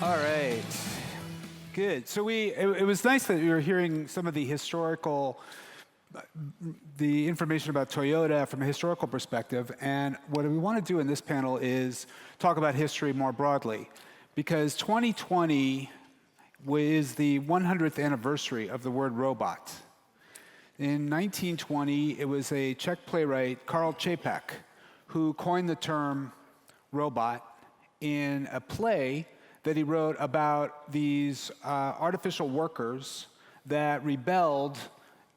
All right. Good. So it was nice that we were hearing some of the information about Toyota from a historical perspective. And what we want to do in this panel is talk about history more broadly. Because 2020 is the 100th anniversary of the word robot. In 1920, it was a Czech playwright, Karl Capek, who coined the term robot in a play that he wrote about these artificial workers that rebelled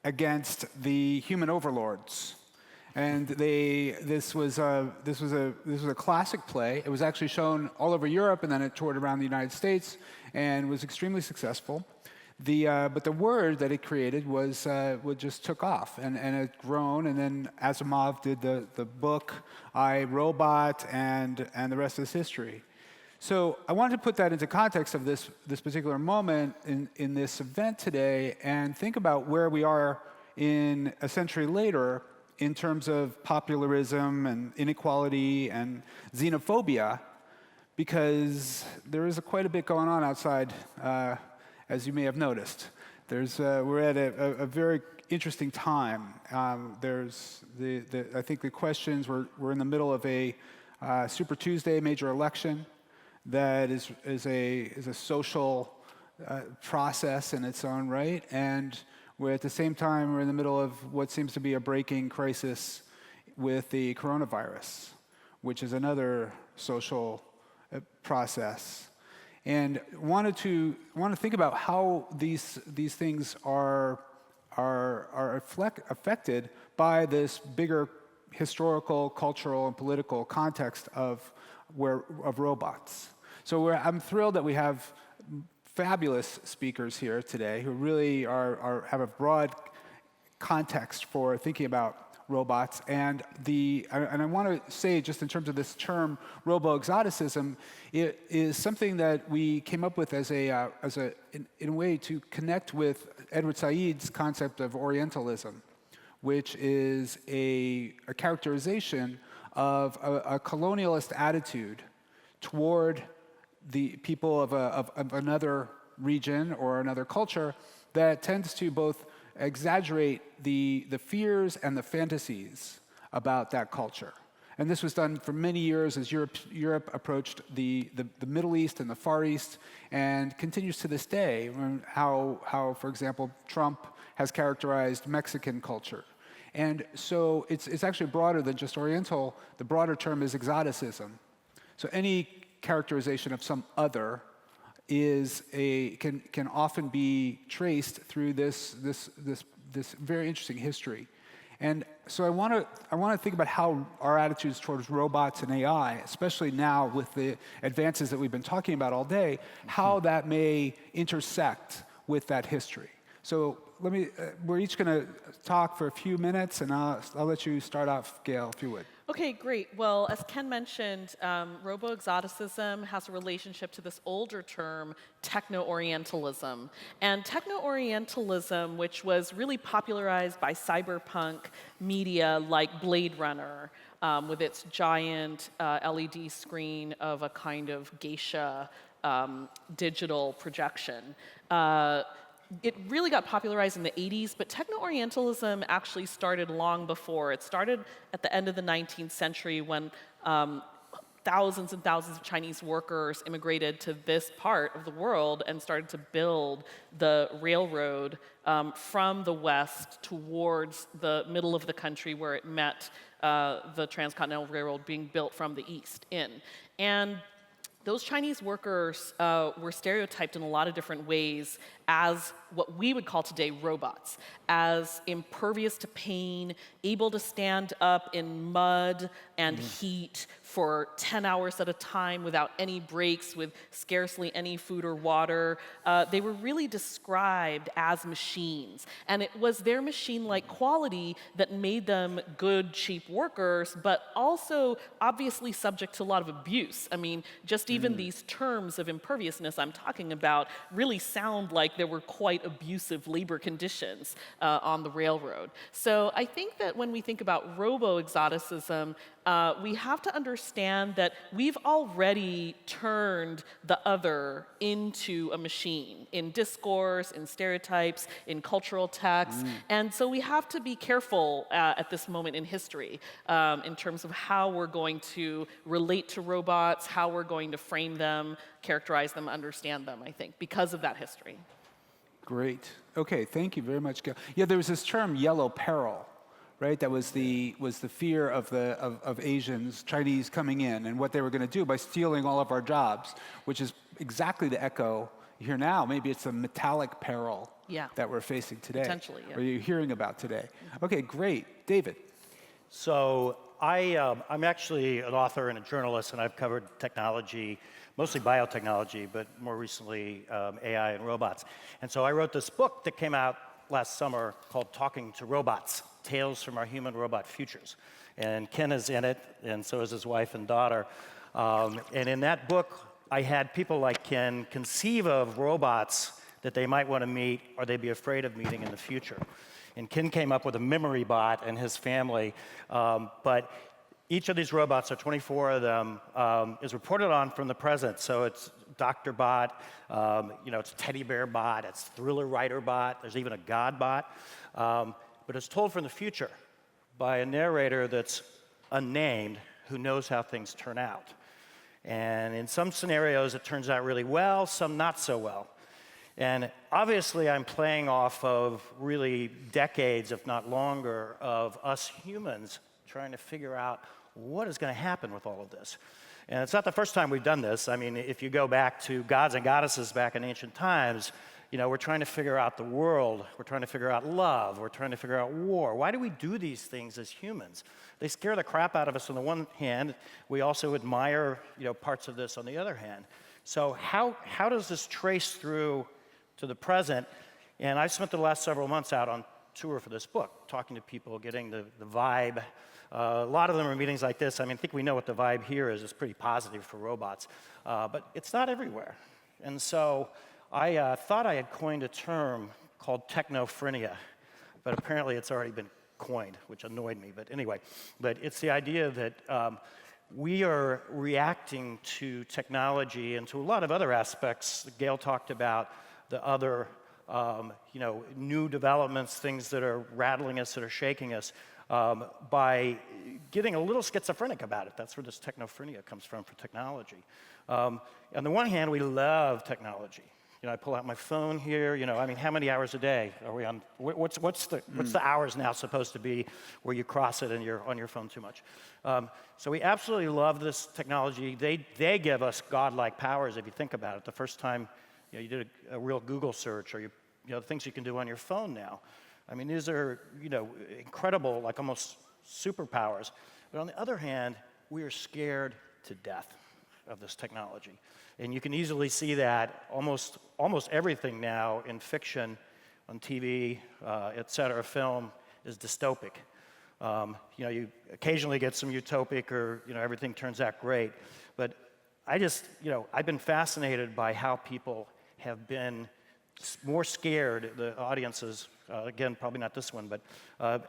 against the human overlords. And this was a classic play. It was actually shown all over Europe, and then it toured around the United States, and was extremely successful. But the word that it created just took off, and it grown. And then Asimov did the book I, Robot, and the rest is history. So I wanted to put that into context of this particular moment in this event today, and think about where we are in a century later in terms of popularism and inequality and xenophobia, because there is quite a bit going on outside, as you may have noticed. We're at a very interesting time. I think the questions, we're in the middle of a Super Tuesday major election that is a social process in its own right, and we're at the same time we're in the middle of what seems to be a breaking crisis with the coronavirus, which is another social process. And want to think about how these things are affected by this bigger historical, cultural, and political context of robots. So I'm thrilled that we have fabulous speakers here today who really have a broad context for thinking about robots. And I want to say, just in terms of this term, Robo-Exoticism, it is something that we came up with in a way to connect with Edward Said's concept of Orientalism, which is a characterization of a colonialist attitude toward the people of another region or another culture that tends to both exaggerate the fears and the fantasies about that culture. And this was done for many years as Europe approached the Middle East and the Far East, and continues to this day. How, for example, Trump has characterized Mexican culture. And so it's actually broader than just Oriental. The broader term is exoticism. So any characterization of some other can often be traced through this very interesting history. And so I want to think about how our attitudes towards robots and AI, especially now with the advances that we've been talking about all day, how that may intersect with that history. So we're each going to talk for a few minutes, and I'll let you start off, Gail, if you would. Okay, great. Well, as Ken mentioned, Robo-Exoticism has a relationship to this older term, techno-orientalism. And techno-orientalism, which was really popularized by cyberpunk media like Blade Runner, with its giant LED screen of a kind of geisha digital projection. It really got popularized in the 80s, but techno-orientalism actually started long before. It started at the end of the 19th century when thousands and thousands of Chinese workers immigrated to this part of the world and started to build the railroad from the west towards the middle of the country, where it met the Transcontinental Railroad being built from the east in. And those Chinese workers were stereotyped in a lot of different ways as what we would call today robots, as impervious to pain, able to stand up in mud and heat for 10 hours at a time without any breaks, with scarcely any food or water. They were really described as machines. And it was their machine-like quality that made them good, cheap workers, but also obviously subject to a lot of abuse. I mean, just even these terms of imperviousness I'm talking about really sound like there were quite abusive labor conditions on the railroad. So I think that when we think about robo-exoticism, we have to understand understand that we've already turned the other into a machine in discourse, in stereotypes, in cultural texts. And so we have to be careful at this moment in history in terms of how we're going to relate to robots, how we're going to frame them, characterize them, understand them, I think, because of that history. Great. Okay, thank you very much, Gail. Yeah, there was this term, yellow peril, right? That was the fear of Asians, Chinese coming in, and what they were going to do by stealing all of our jobs, which is exactly the echo you hear now. Maybe it's a metallic peril that we're facing today, Potentially, or you're hearing about today. Okay, great, David. So I'm actually an author and a journalist, and I've covered technology, mostly biotechnology, but more recently AI and robots. And so I wrote this book that came out last summer called Talking to Robots, Tales from Our Human-Robot Futures. And Ken is in it, and so is his wife and daughter. And in that book, I had people like Ken conceive of robots that they might want to meet or they'd be afraid of meeting in the future. And Ken came up with a memory bot and his family, but each of these robots, there are 24 of them, is reported on from the present. So it's Dr. Bot, it's Teddy Bear Bot, it's Thriller Writer Bot, there's even a God Bot. But it's told from the future by a narrator that's unnamed who knows how things turn out. And in some scenarios, it turns out really well, some not so well. And obviously, I'm playing off of really decades, if not longer, of us humans trying to figure out what is going to happen with all of this. And it's not the first time we've done this. I mean, if you go back to gods and goddesses back in ancient times, we're trying to figure out the world. We're trying to figure out love. We're trying to figure out war. Why do we do these things as humans? They scare the crap out of us on the one hand. We also admire, parts of this on the other hand. So how does this trace through to the present? And I've spent the last several months out on tour for this book, talking to people, getting the vibe. A lot of them are meetings like this. I mean, I think we know what the vibe here is. It's pretty positive for robots. But it's not everywhere. And so I thought I had coined a term called technophrenia, but apparently it's already been coined, which annoyed me. But anyway, it's the idea that we are reacting to technology and to a lot of other aspects. Gail talked about the other, new developments, things that are rattling us, that are shaking us, by getting a little schizophrenic about it. That's where this technophrenia comes from for technology. On the one hand, we love technology. I pull out my phone here. How many hours a day are we on? What's the hours now supposed to be where you cross it and you're on your phone too much? So we absolutely love this technology. They give us godlike powers if you think about it. The first time you did a real Google search, or the things you can do on your phone now. I mean, these are incredible, like almost superpowers. But on the other hand, we are scared to death of this technology. And you can easily see that almost everything now in fiction, on TV, et cetera, film, is dystopic. You occasionally get some utopic or, everything turns out great. But I've been fascinated by how people have been more scared, the audiences, again, probably not this one, but,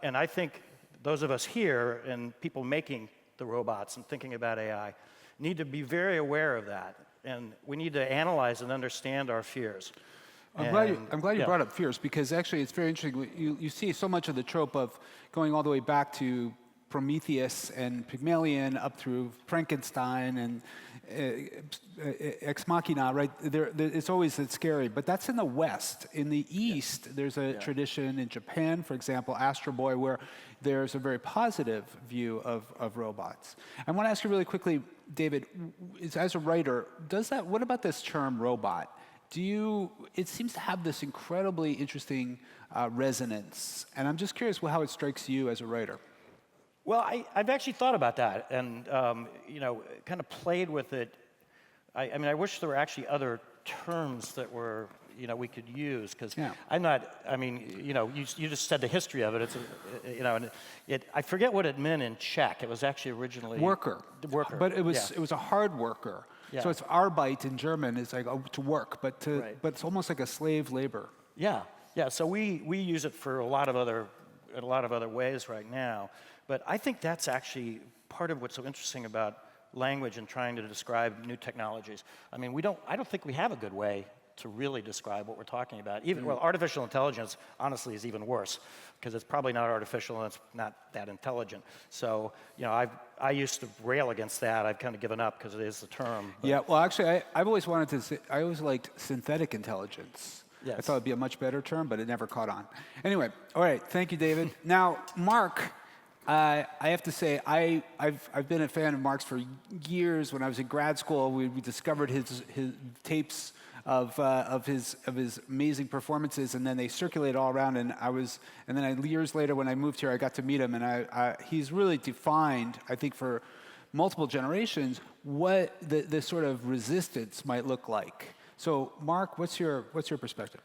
and I think those of us here and people making the robots and thinking about AI need to be very aware of that. And we need to analyze and understand our fears. I'm glad you brought up fears, because actually it's very interesting. You see so much of the trope of going all the way back to Prometheus and Pygmalion up through Frankenstein and Ex Machina, right? It's always scary, but that's in the West. In the East, there's a tradition in Japan, for example, Astro Boy, where there's a very positive view of robots. I want to ask you really quickly, David, as a writer, what about this term robot? It seems to have this incredibly interesting resonance, and I'm just curious how it strikes you as a writer. Well, I've actually thought about that and, kind of played with it. I wish there were actually other terms that were, we could use, because I'm not, you just said the history of it. It's, I forget what it meant in Czech. It was actually originally... Worker. But it was a hard worker. Yeah. So it's Arbeit in German, is like to work, but it's almost like a slave labor. Yeah. So we use it for a lot of other ways right now. But I think that's actually part of what's so interesting about language and trying to describe new technologies. I mean, I don't think we have a good way to really describe what we're talking about. Even, well, artificial intelligence, honestly, is even worse, because it's probably not artificial and it's not that intelligent. So, you know, I used to rail against that. I've kind of given up because it is the term. Yeah, well, actually, I've always wanted to say, I always liked synthetic intelligence. Yes. I thought it'd be a much better term, but it never caught on. Anyway, all right, thank you, David. Now, Mark, I have to say, I've been a fan of Mark's for years. When I was in grad school, we discovered his tapes of his amazing performances, and then they circulated all around. And then years later, when I moved here, I got to meet him, and he's really defined, I think, for multiple generations, what the sort of resistance might look like. So, Mark, what's your perspective?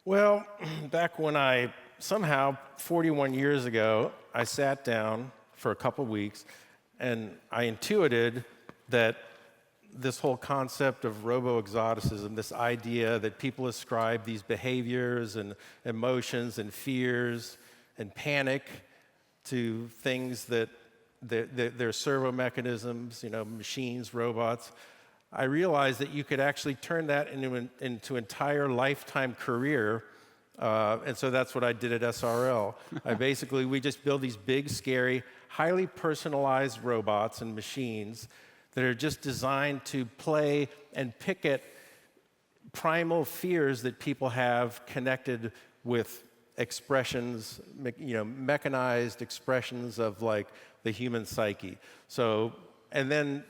Well, back when somehow 41 years ago, I sat down for a couple weeks, and I intuited that this whole concept of Robo-Exoticism, this idea that people ascribe these behaviors and emotions and fears and panic to things that they're servo mechanisms, you know, machines, robots. I realized that you could actually turn that into entire lifetime career. And so that's what I did at SRL. We just build these big, scary, highly personalized robots and machines that are just designed to play and pick at primal fears that people have connected with expressions, you know, mechanized expressions of like the human psyche. So, and then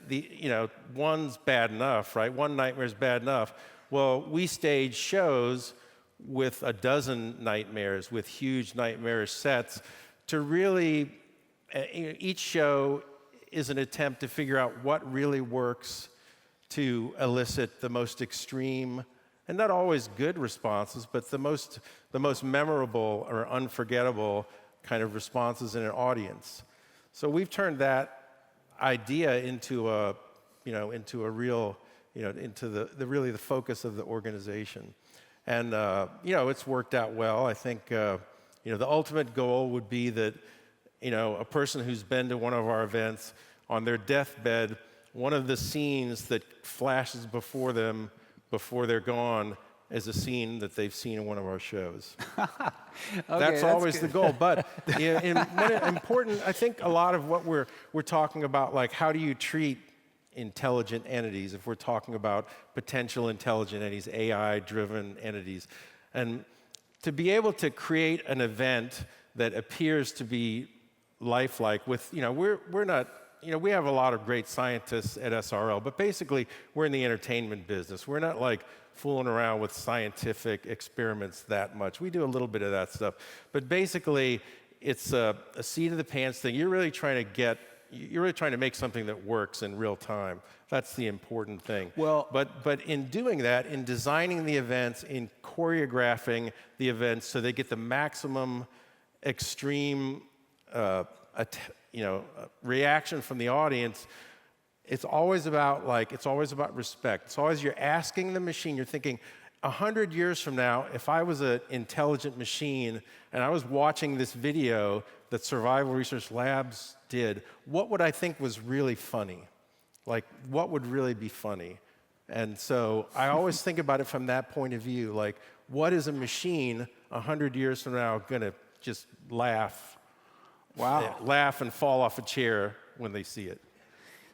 one's bad enough, right? One nightmare is bad enough. Well, we stage shows with a dozen nightmares, with huge nightmarish sets, to really, each show is an attempt to figure out what really works to elicit the most extreme, and not always good responses, but the most memorable or unforgettable kind of responses in an audience. So we've turned that idea into a real, into the focus of the organization. And, it's worked out well. I think, the ultimate goal would be that, a person who's been to one of our events, on their deathbed, one of the scenes that flashes before them before they're gone is a scene that they've seen in one of our shows. Okay, that's always good. the goal. But important, I think a lot of what we're talking about, like how do you treat intelligent entities, if we're talking about potential intelligent entities, AI-driven entities. And to be able to create an event that appears to be lifelike with, we're not, we have a lot of great scientists at SRL, but basically we're in the entertainment business. We're not like fooling around with scientific experiments that much. We do a little bit of that stuff. But basically, it's a seat of the pants thing. You're really trying to make something that works in real time. That's the important thing. Well, but in doing that, in designing the events, in choreographing the events so they get the maximum extreme reaction from the audience, it's always about respect. It's always you're asking the machine, you're thinking, 100 years from now, if I was an intelligent machine and I was watching this video that Survival Research Labs did, what would I think was really funny? Like, what would really be funny? And so I always think about it from that point of view. Like, what is a machine 100 years from now going to just laugh? Wow. Yeah, laugh and fall off a chair when they see it.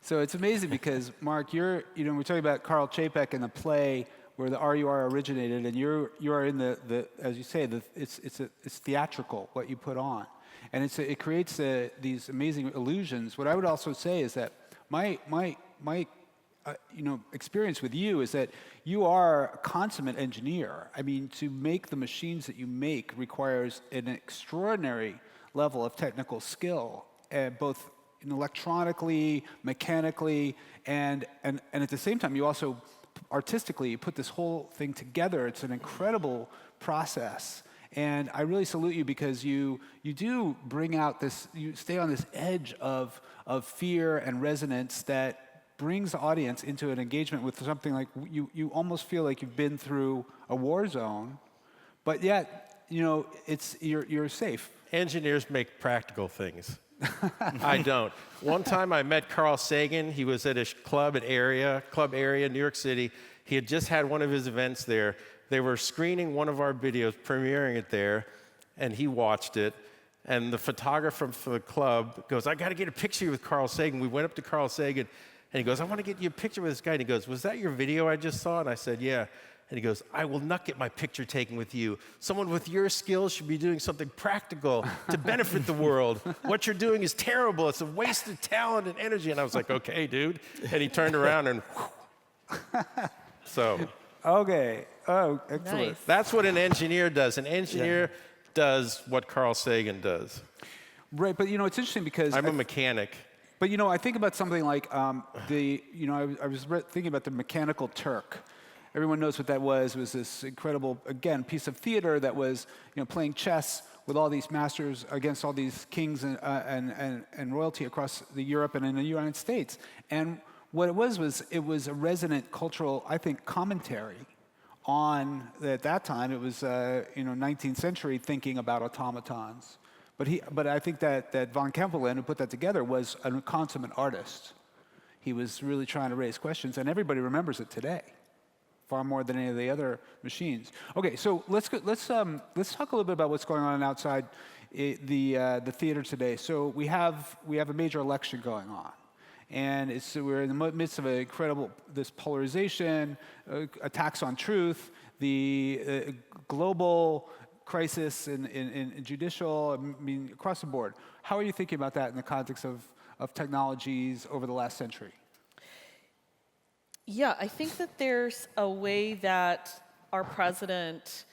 So it's amazing because, Mark, we're talking about Karl Capek and the play where the RUR originated, and you are in the as you say, it's theatrical, what you put on. And it creates these amazing illusions. What I would also say is that my experience with you is that you are a consummate engineer. I mean, to make the machines that you make requires an extraordinary level of technical skill, both electronically, mechanically, and at the same time, you also artistically you put this whole thing together. It's an incredible process. And I really salute you because you do bring out this, you stay on this edge of fear and resonance that brings the audience into an engagement with something like, you almost feel like you've been through a war zone, but yet, you're safe. Engineers make practical things. I don't. One time I met Carl Sagan. He was at a club area, New York City. He had just had one of his events there. They were screening one of our videos, premiering it there, and he watched it. And the photographer for the club goes, I got to get a picture with Carl Sagan. We went up to Carl Sagan, and he goes, I want to get you a picture with this guy. And he goes, was that your video I just saw? And I said, yeah. And he goes, I will not get my picture taken with you. Someone with your skills should be doing something practical to benefit the world. What you're doing is terrible. It's a waste of talent and energy. And I was like, okay, dude. And he turned around and so. Okay. Oh, excellent. Nice. That's what an engineer does. An engineer does what Carl Sagan does. Right, but it's interesting because I'm a mechanic. But I think about something like I was thinking about the Mechanical Turk. Everyone knows what that was. It was this incredible, again, piece of theater that was playing chess with all these masters against all these kings and royalty across Europe and in the United States. And what it was a resonant cultural, I think, commentary on, at that time, it was 19th century thinking about automatons. But I think that von Kempelen, who put that together, was a consummate artist. He was really trying to raise questions, and everybody remembers it today, far more than any of the other machines. Okay, so let's talk a little bit about what's going on outside the theater today. So we have a major election going on, and we're in the midst of this polarization, attacks on truth, the global crisis in judicial, across the board. How are you thinking about that in the context of technologies over the last century? Yeah, I think that there's a way that our president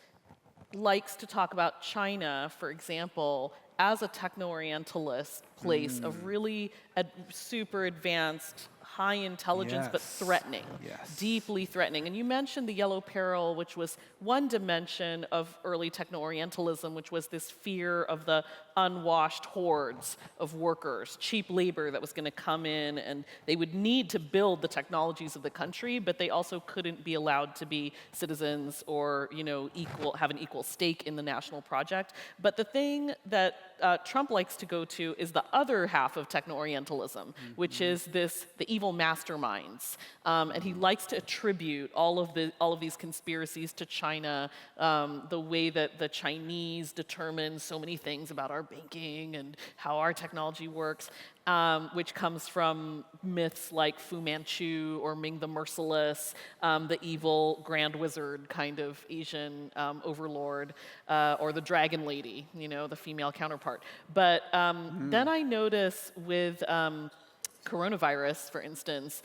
likes to talk about China, for example, as a techno-orientalist place of really super advanced, high intelligence, but threatening, deeply threatening. And you mentioned the yellow peril, which was one dimension of early techno-orientalism, which was this fear of the unwashed hordes of workers, cheap labor that was going to come in, and they would need to build the technologies of the country, but they also couldn't be allowed to be citizens or have an equal stake in the national project. But the thing that Trump likes to go to is the other half of techno-orientalism, which is the evil masterminds, and he likes to attribute all of these conspiracies to China, the way that the Chinese determine so many things about our banking and how our technology works, which comes from myths like Fu Manchu or Ming the Merciless, the evil Grand Wizard kind of Asian overlord, or the Dragon Lady, the female counterpart. But then I notice with coronavirus, for instance,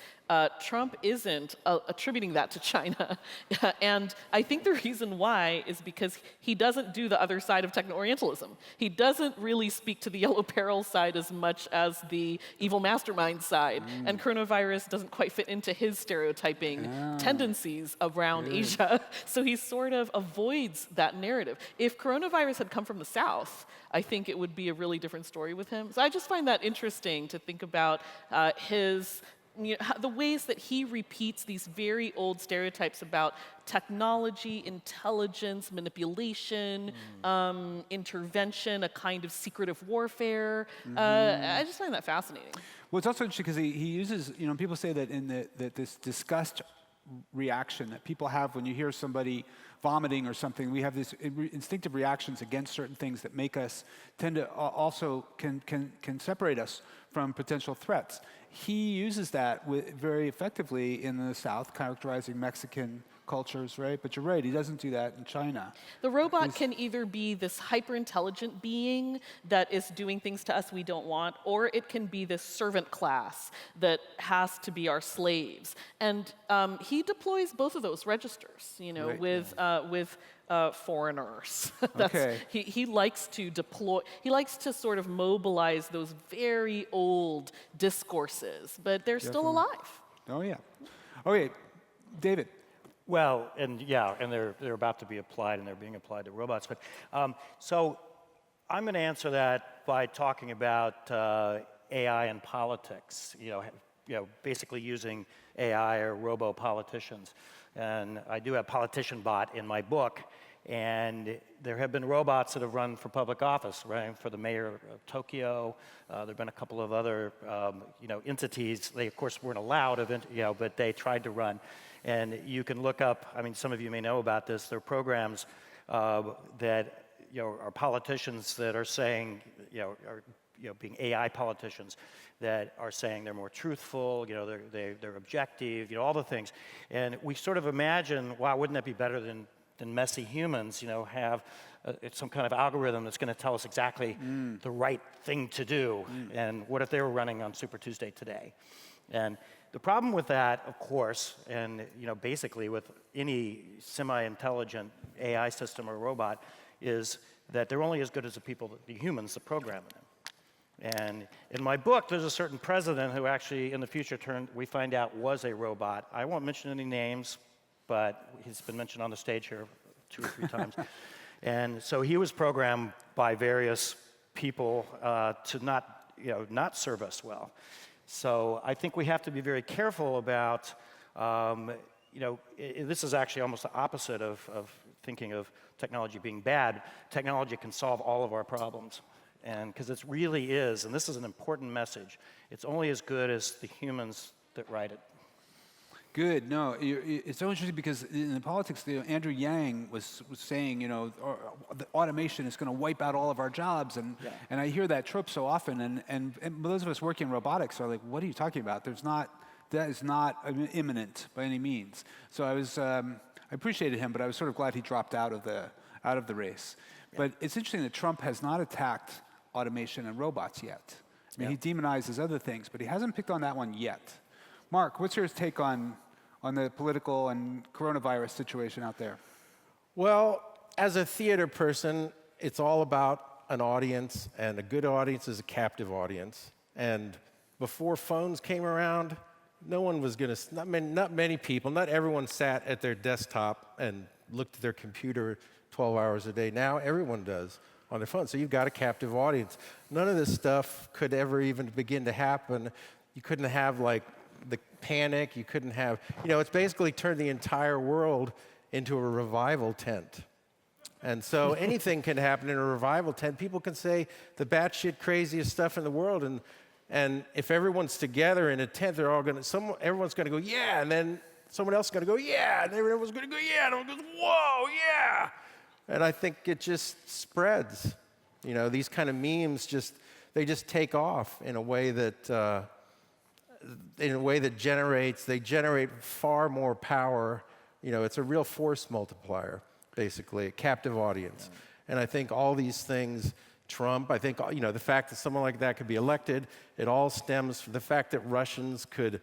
Trump isn't attributing that to China. And I think the reason why is because he doesn't do the other side of techno-orientalism. He doesn't really speak to the yellow peril side as much as the evil mastermind side. And coronavirus doesn't quite fit into his stereotyping tendencies around Asia. So he sort of avoids that narrative. If coronavirus had come from the South, I think it would be a really different story with him. So I just find that interesting to think about the ways that he repeats these very old stereotypes about technology, intelligence, manipulation, intervention, a kind of secretive warfare. I just find that fascinating. Well, it's also interesting because he uses, people say that that this disgust reaction that people have when you hear somebody vomiting or something, we have these instinctive reactions against certain things that make us tend to also can separate us from potential threats. He uses that very effectively in the South, characterizing Mexican cultures, right? But you're right, he doesn't do that in China. The robot can either be this hyper-intelligent being that is doing things to us we don't want, or it can be this servant class that has to be our slaves. And he deploys both of those registers, Right. with foreigners. Okay. He likes to deploy, he likes to sort of mobilize those very old discourses, but they're still alive. Oh, yeah. Okay, David. Well, and they're about to be applied, and they're being applied to robots. But so I'm going to answer that by talking about AI and politics. Basically using AI or robo-politicians. And I do have Politician Bot in my book, And there have been robots that have run for public office, running for the mayor of Tokyo. There have been a couple of other, entities. They, of course, weren't allowed, but they tried to run. And you can look up, I mean, some of you may know about this, there are programs that, are politicians that are saying, being AI politicians that are saying they're more truthful, they're objective, all the things. And we sort of imagine, wow, wouldn't that be better than messy humans, have some kind of algorithm that's going to tell us exactly the right thing to do. And what if they were running on Super Tuesday today? And the problem with that, of course, and basically with any semi-intelligent AI system or robot, is that they're only as good as the humans that program them. And in my book, there's a certain president who actually, in the future, we find out was a robot. I won't mention any names, but he's been mentioned on the stage here 2 or 3 times. And so he was programmed by various people to not serve us well. So I think we have to be very careful about, this is actually almost the opposite of thinking of technology being bad. Technology can solve all of our problems. And because it really is, and this is an important message, it's only as good as the humans that write it. Good. No, it's so interesting because in the politics, Andrew Yang was saying, the automation is going to wipe out all of our jobs, and I hear that trope so often, and those of us working in robotics are like, what are you talking about? That is not imminent by any means. So I appreciated him, but I was sort of glad he dropped out of the race. Yeah. But it's interesting that Trump has not attacked automation and robots yet. I mean, he demonizes other things, but he hasn't picked on that one yet. Mark, what's your take on the political and coronavirus situation out there? Well, as a theater person, it's all about an audience, and a good audience is a captive audience. And before phones came around, no one was going to, not many people, not everyone sat at their desktop and looked at their computer 12 hours a day. Now everyone does on their phone. So you've got a captive audience. None of this stuff could ever even begin to happen. You couldn't have like the panic. You couldn't have, it's basically turned the entire world into a revival tent. And so anything can happen in a revival tent. People can say the batshit craziest stuff in the world, and if everyone's together in a tent, everyone's going to go, yeah, and then someone else is going to go, yeah, and everyone's going to go, yeah, and everyone goes, whoa, yeah. And I think it just spreads. These kind of memes they just take off in a way that they generate far more power. It's a real force multiplier, basically, a captive audience. Yeah. And I think all these things, Trump, I think, the fact that someone like that could be elected, it all stems from the fact that Russians could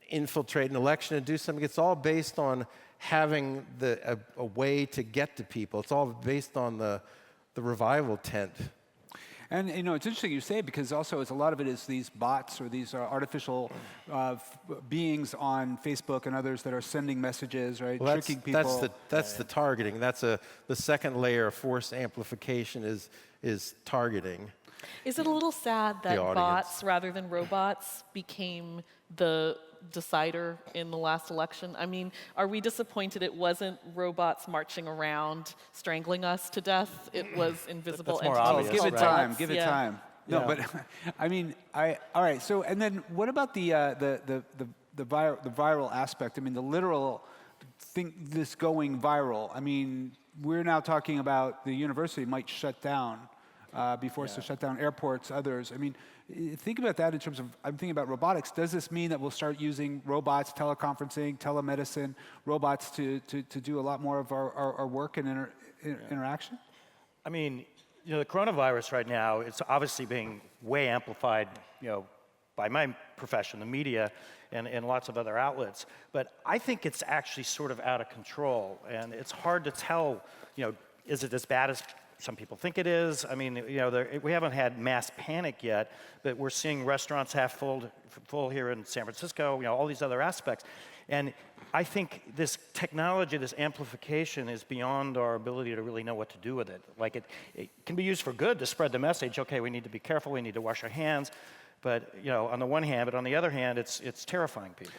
infiltrate an election and do something. It's all based on having a way to get to people. It's all based on the revival tent. And it's interesting you say, because also a lot of it is these bots or these artificial beings on Facebook and others that are sending messages, right? Well, tricking people. That's the targeting. That's the second layer of force amplification is targeting. Is it a little sad that bots rather than robots became the decider in the last election? I mean, are we disappointed it wasn't robots marching around strangling us to death? It was invisible entities. Obvious, give it right? time. Give it time. No, but I mean, all right. So, and then what about the viral aspect? I mean, the literal thing, this going viral. I mean, we're now talking about the university might shut down, be forced to shut down airports, others. I mean, think about that in terms of, I'm thinking about robotics. Does this mean that we'll start using robots, teleconferencing, telemedicine, robots to do a lot more of our work and interaction? I mean, the coronavirus right now, it's obviously being way amplified, by my profession, the media, and lots of other outlets. But I think it's actually sort of out of control, and it's hard to tell, is it as bad as some people think it is? I mean, we haven't had mass panic yet, but we're seeing restaurants half full here in San Francisco, all these other aspects. And I think this technology, this amplification is beyond our ability to really know what to do with it. Like it can be used for good to spread the message, okay, we need to be careful, we need to wash our hands. But, on the one hand, but on the other hand, it's terrifying people.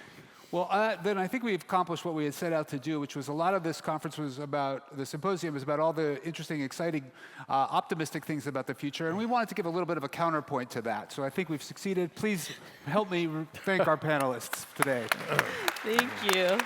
Well, then I think we've accomplished what we had set out to do, which was a lot of this conference was about, the symposium was about all the interesting, exciting, optimistic things about the future, and we wanted to give a little bit of a counterpoint to that. So I think we've succeeded. Please help me thank our panelists today. Thank you.